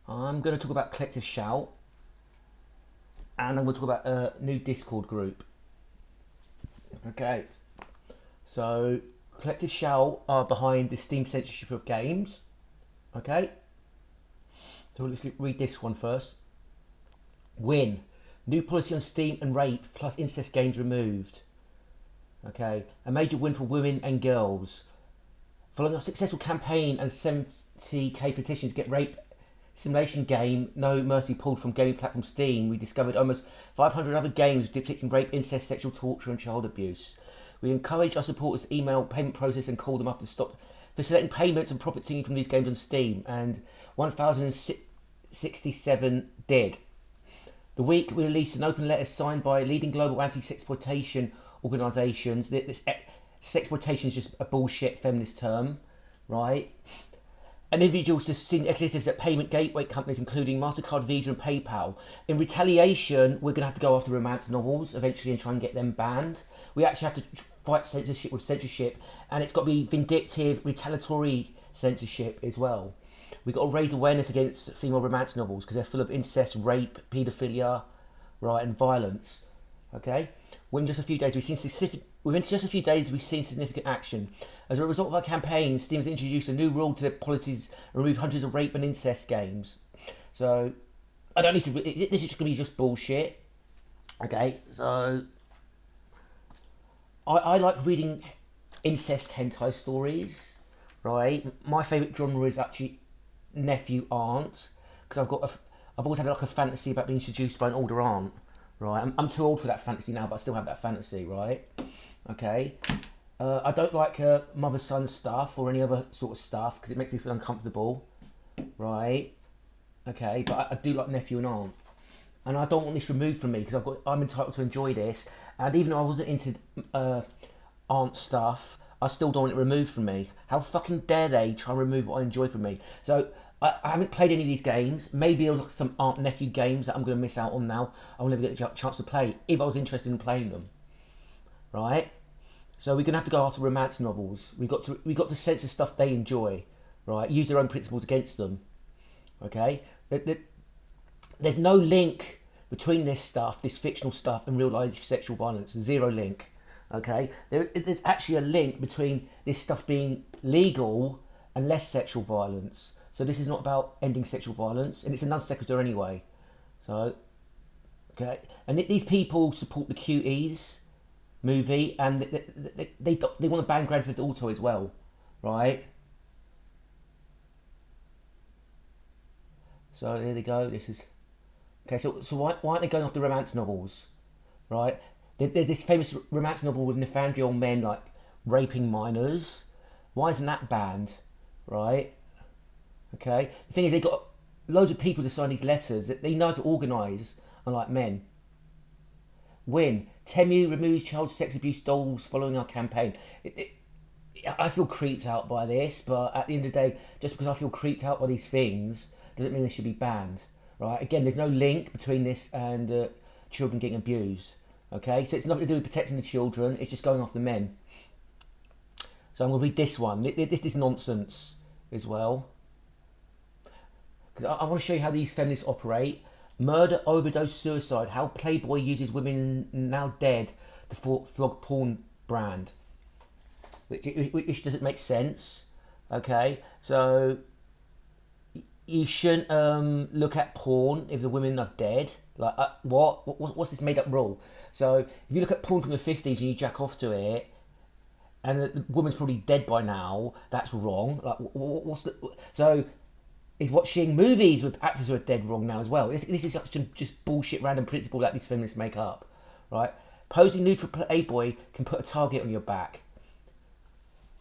I'm going to talk about Collective Shout, and I'm going to talk about a new Discord group. Okay, so Collective Shout are behind the Steam censorship of games. Okay, so let's read this one first. Win. New policy on Steam and rape plus incest games removed. Okay, a major win for women and girls. Following a successful campaign and 70k petitions to get rape simulation game No Mercy pulled from gaming platform Steam, we discovered almost 500 other games depicting rape, incest, sexual torture and child abuse. We encourage our supporters to email payment process and call them up to stop facilitating payments and profiting from these games on Steam, and 1,067 did. The week we released an open letter signed by leading global anti-sexploitation organisations. This sexploitation is just a bullshit feminist term, right? And individuals to seen executives at payment gateway companies including MasterCard, Visa and PayPal. In retaliation, we're going to have to go after romance novels eventually and try and get them banned. We actually have to fight censorship with censorship, and it's got to be vindictive, retaliatory censorship as well. We've got to raise awareness against female romance novels because they're full of incest, rape, paedophilia, right, and violence. Okay? Within just a few days, we've seen significant action. As a result of our campaign, Steam has introduced a new rule to their policies and removed hundreds of rape and incest games. So, I don't need to. This is just going to be just bullshit. Okay? So, I like reading incest hentai stories, right? My favourite genre is actually nephew aunt, because I've always had like a fantasy about being seduced by an older aunt, right? I'm too old for that fantasy now, but I still have that fantasy, right? Okay. I don't like mother son stuff or any other sort of stuff because it makes me feel uncomfortable, right? Okay, but I do like nephew and aunt, and I don't want this removed from me because I'm entitled to enjoy this. And even though I wasn't into aunt stuff, I still don't want it removed from me. How fucking dare they try and remove what I enjoy from me? So I haven't played any of these games. Maybe there's like some aunt nephew games that I'm going to miss out on now. I'll never get a chance to play if I was interested in playing them, right? So we're going to have to go after romance novels. We got to censor stuff they enjoy, right? Use their own principles against them, okay? There's no link between this stuff, this fictional stuff, and real life sexual violence. Zero link, okay? There's actually a link between this stuff being legal and less sexual violence. So this is not about ending sexual violence, and it's a non sequitur anyway. So, okay, and these people support the Cuties movie, and they want to ban Grand Theft Auto as well, right? So there they go. This is okay. So why aren't they going after romance novels, right? There's this famous romance novel with Nathaniel men like raping minors. Why isn't that banned, right? Okay. The thing is, they got loads of people to sign these letters. They know how to organise, unlike men. Win. Temu removes child sex abuse dolls following our campaign. I feel creeped out by this, but at the end of the day, just because I feel creeped out by these things doesn't mean they should be banned, right? Again, there's no link between this and children getting abused, okay? So it's nothing to do with protecting the children, it's just going after men. So I'm going to read this one. This is nonsense as well. Because I want to show you how these feminists operate. Murder, overdose, suicide. How Playboy uses women now dead to flog porn brand. Which doesn't make sense. Okay, so you shouldn't look at porn if the women are dead. Like what's this made up rule? So if you look at porn from the 50s and you jack off to it, and the woman's probably dead by now, that's wrong. Like what's the so? Is watching movies with actors who are dead wrong now as well? This is such just bullshit random principle that these feminists make up, right? Posing nude for Playboy can put a target on your back.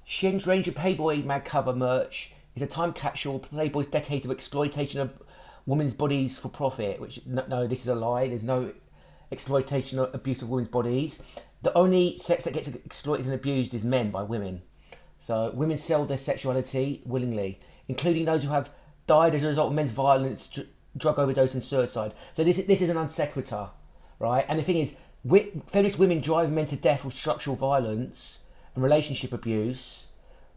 Shin's range of Playboy mag cover merch is a time capsule of Playboy's decades of exploitation of women's bodies for profit. Which no, this is a lie. There's no exploitation or abuse of women's bodies. The only sex that gets exploited and abused is men by women. So women sell their sexuality willingly, including those who have died as a result of men's violence, drug overdose and suicide. So this is an non sequitur, right? And the thing is, feminist women drive men to death with structural violence and relationship abuse,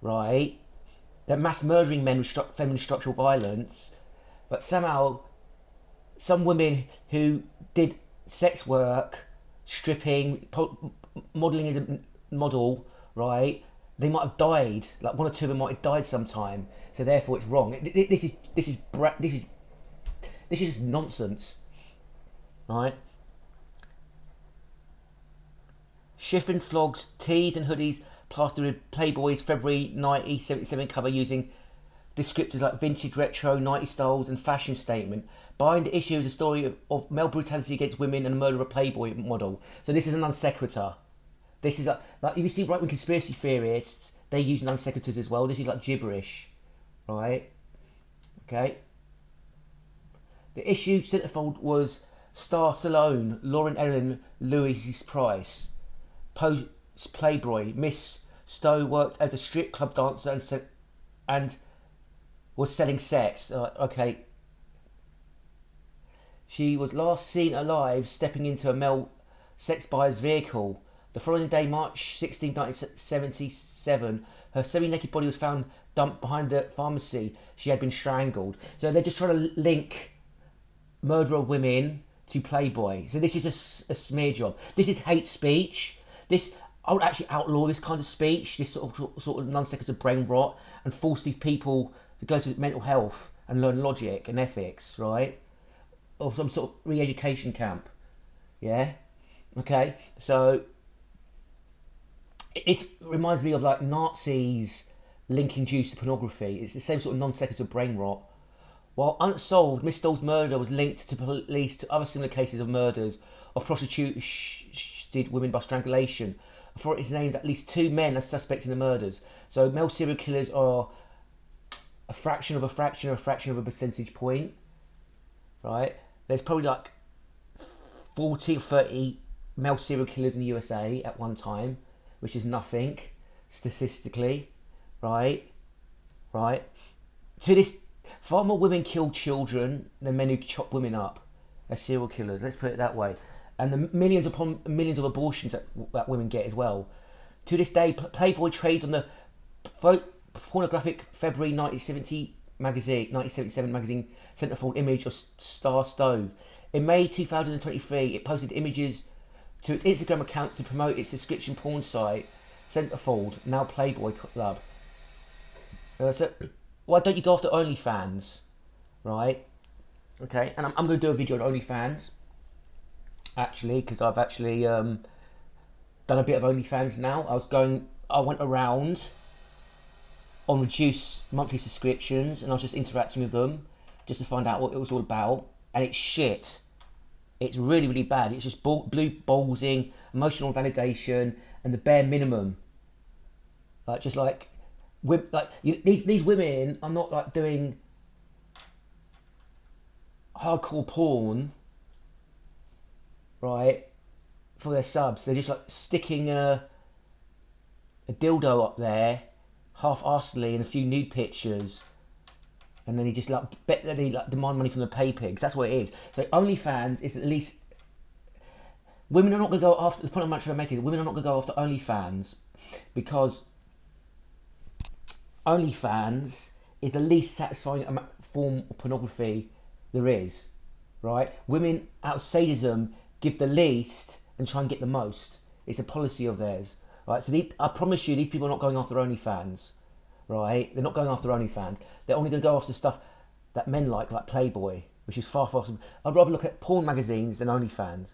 right? They're mass murdering men with feminist structural violence. But somehow, some women who did sex work, stripping, modelling as a model, right? They might have died. Like one or two of them might have died sometime. So therefore, it's wrong. This is just nonsense, right? Shiffrin flogs tees and hoodies plastered with Playboy's February 1977 cover using descriptors like vintage, retro, 90s styles and fashion statement. Behind the issue is a story of male brutality against women and the murder of a Playboy model. So this is an non sequitur. This is like you see right wing conspiracy theorists, they use non sequiturs as well. This is like gibberish, right? Okay. The issue centerfold was Star Stallone, Lauren Ellen, Louis Price. Post Playboy, Miss Stowe worked as a strip club dancer and was selling sex. Okay. She was last seen alive stepping into a male sex buyer's vehicle. The following day, March 16, 1977, her semi-naked body was found dumped behind the pharmacy. She had been strangled. So they're just trying to link murder of women to Playboy. So this is a smear job. This is hate speech. I would actually outlaw this kind of speech, this sort of non-sequitur brain rot, and force these people to go to mental health and learn logic and ethics, right? Or some sort of re-education camp. Yeah? Okay? So, it reminds me of like Nazis linking Jews to pornography. It's the same sort of non-sequitur brain rot. While unsolved, Miss Stoll's murder was linked to police to other similar cases of murders of prostituted women by strangulation. Authorities named at least 2 men as suspects in the murders. So male serial killers are a fraction of a fraction of a fraction of a percentage point, right? There's probably like 40 or 30 male serial killers in the USA at one time, which is nothing statistically, right? Right? To this, far more women kill children than men who chop women up as serial killers. Let's put it that way. And the millions upon millions of abortions that women get as well. To this day, Playboy trades on the pornographic February 1977 magazine centerfold image of Star Stove. In May 2023, it posted images to its Instagram account to promote its subscription porn site, Centerfold, now Playboy Club. So, why don't you go after OnlyFans, right? Okay, and I'm going to do a video on OnlyFans, actually, because I've actually done a bit of OnlyFans now. I went around on reduced monthly subscriptions, and I was just interacting with them just to find out what it was all about. And it's shit. It's really, really bad. It's just blue ballsing, emotional validation, and the bare minimum. Like just like, these women are not like doing hardcore porn, right, for their subs. They're just like sticking a dildo up there, half-arsedly, and a few nude pictures, and then he just like bet that he like demand money from the pay pigs. That's what it is. So OnlyFans is at least, women are not going to go after, the point I'm trying to make is women are not going to go after OnlyFans because OnlyFans is the least satisfying form of pornography there is, right? Women out of sadism give the least and try and get the most. It's a policy of theirs, right? So I promise you, these people are not going after OnlyFans, right? They're not going after OnlyFans. They're only going to go after stuff that men like Playboy, which is far, far. I'd rather look at porn magazines than OnlyFans.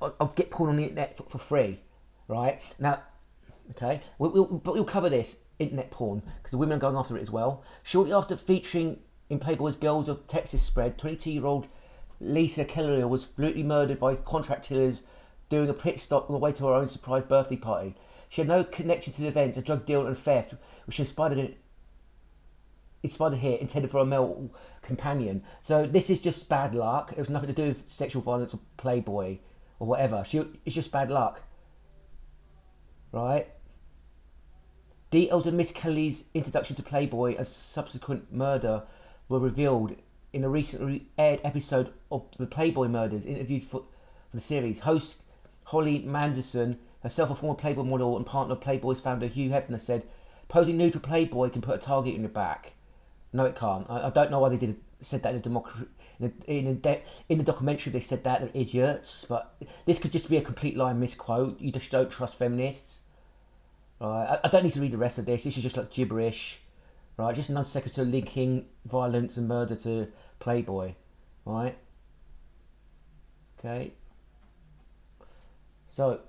I'll get porn on the internet for free, right? Now, okay, we'll cover this internet porn because the women are going after it as well. Shortly after featuring in Playboy's Girls of Texas spread, 22-year-old Lisa Keller was brutally murdered by contract killers doing a pit stop on the way to her own surprise birthday party. She had no connection to the event, a drug deal and theft, which inspired a hit intended for a male companion. So this is just bad luck. It was nothing to do with sexual violence or Playboy or whatever. It's just bad luck, right? Details of Miss Kelly's introduction to Playboy and subsequent murder were revealed in a recently aired episode of the Playboy Murders, interviewed for the series. Host Holly Manderson, herself a former Playboy model and partner of Playboy's founder Hugh Hefner, said, "Posing nude for Playboy can put a target in your back." No, it can't. I don't know why they did said that in a democracy in the documentary. They said that they're idiots, but this could just be a complete lie and misquote. You just don't trust feminists, right? I don't need to read the rest of this. This is just like gibberish, right? Just an non sequitur linking violence and murder to Playboy, right? Okay. So,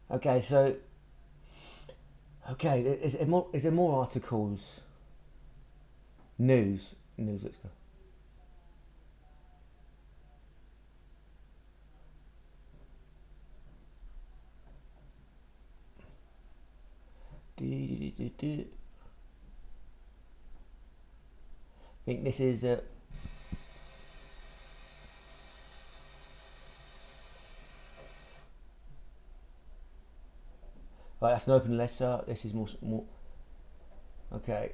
okay, so, okay, is there more articles? News, let's go. I think this is, right, that's an open letter. This is more, okay.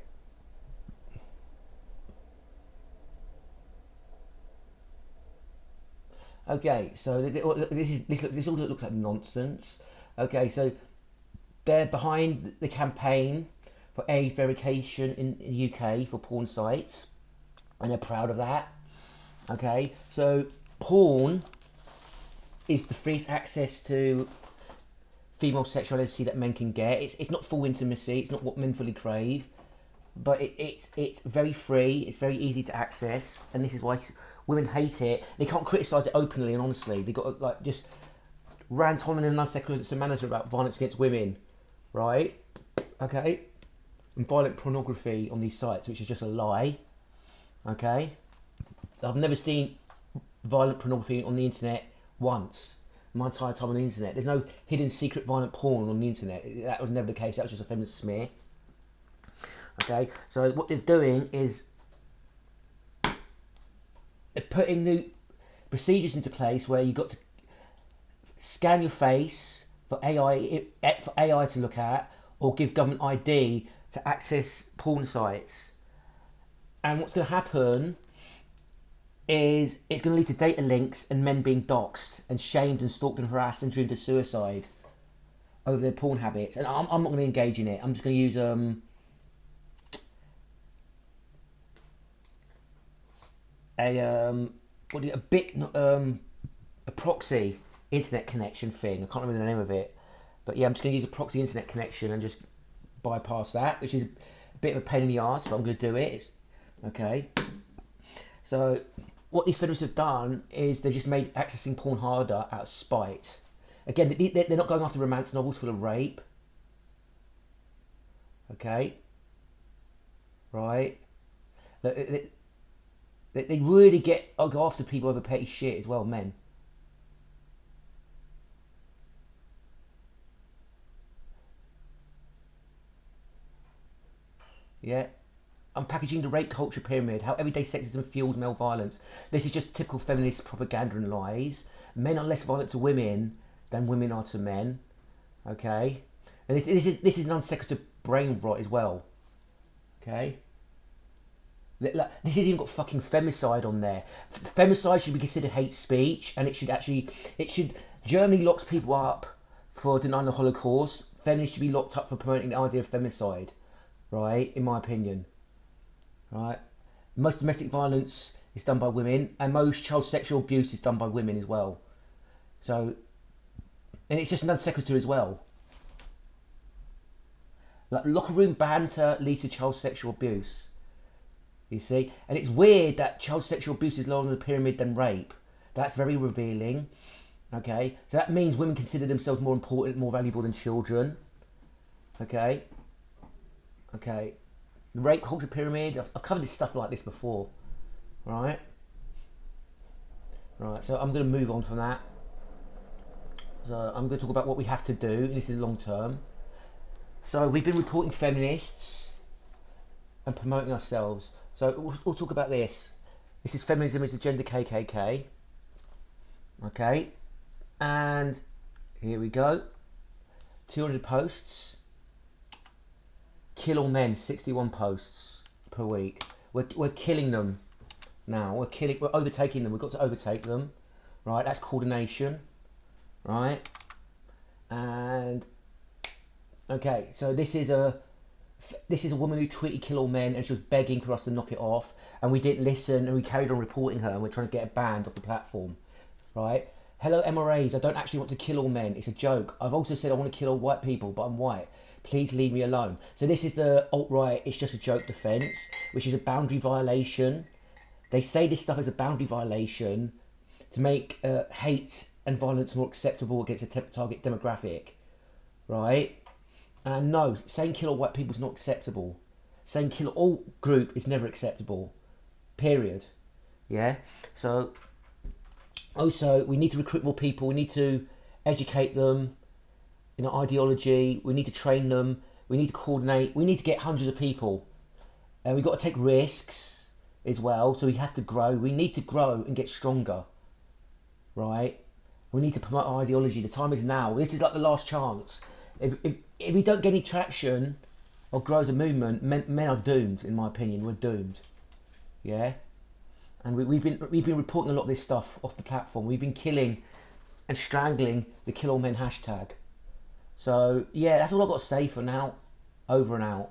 Okay, so this all looks like nonsense. Okay, so they're behind the campaign for age verification in the UK for porn sites, and they're proud of that. Okay, so porn is the freest access to female sexuality that men can get. It's not full intimacy. It's not what men fully crave, but it's very free. It's very easy to access, and this is why women hate it. They can't criticise it openly and honestly. They got to like just rant on in an unsecular manner about violence against women, right? Okay, and violent pornography on these sites, which is just a lie. Okay, I've never seen violent pornography on the internet once. My entire time on the internet, there's no hidden secret violent porn on the internet. That was never the case. That was just a feminist smear. Okay, so what they're doing is they're putting new procedures into place where you've got to scan your face for AI to look at, or give government ID to access porn sites. And what's going to happen is it's going to lead to data links and men being doxxed and shamed and stalked and harassed and driven to suicide over their porn habits. And I'm not going to engage in it. I'm just going to use a proxy internet connection thing. I can't remember the name of it, but yeah, I'm just going to use a proxy internet connection and just bypass that, which is a bit of a pain in the arse, but I'm going to do it. Okay. So what these feminists have done is they've just made accessing porn harder out of spite. Again, they're not going after romance novels full of rape. Okay. Right. They really go after people over petty shit as well, men. Yeah. Unpackaging the rape culture pyramid, how everyday sexism fuels male violence. This is just typical feminist propaganda and lies. Men are less violent to women than women are to men. Okay? And this is non sequitur brain rot as well. Okay? This has even got fucking femicide on there. Femicide should be considered hate speech, and Germany locks people up for denying the Holocaust. Feminists should be locked up for promoting the idea of femicide, right? In my opinion, right? Most domestic violence is done by women, and most child sexual abuse is done by women as well. So, and it's just non sequitur as well. Like locker room banter leads to child sexual abuse. You see, and it's weird that child sexual abuse is lower on the pyramid than rape. That's very revealing. Okay, so that means women consider themselves more important, more valuable than children. Okay, okay. The rape culture pyramid. I've covered this stuff like this before, right? Right. So I'm going to move on from that. So I'm going to talk about what we have to do. And this is long term. So we've been reporting feminists and promoting ourselves. So we'll talk about this. This is Feminism is Agenda KKK. Okay. And here we go. 200 posts. Kill all men, 61 posts per week. We're killing them now. We're overtaking them. We've got to overtake them. Right, that's coordination. Right. And Okay, so this is a woman who tweeted "kill all men" and she was begging for us to knock it off, and we didn't listen and we carried on reporting her and we're trying to get her banned off the platform, right? Hello MRAs, I don't actually want to kill all men. It's a joke. I've also said I want to kill all white people, but I'm white. Please leave me alone. So this is the alt-right, it's just a joke defence, which is a boundary violation. They say this stuff is a boundary violation to make hate and violence more acceptable against a target demographic, right? And no, saying kill all white people is not acceptable. Saying kill all group is never acceptable. Period. Yeah? So, also, we need to recruit more people. We need to educate them in our ideology. We need to train them. We need to coordinate. We need to get hundreds of people. And we've got to take risks as well. So we have to grow. We need to grow and get stronger. Right? We need to promote our ideology. The time is now. This is like the last chance. If we don't get any traction or grow as a movement, men are doomed. In my opinion, we're doomed. Yeah, and we've been reporting a lot of this stuff off the platform. We've been killing and strangling the "kill all men" hashtag. So yeah, that's all I've got to say for now. Over and out.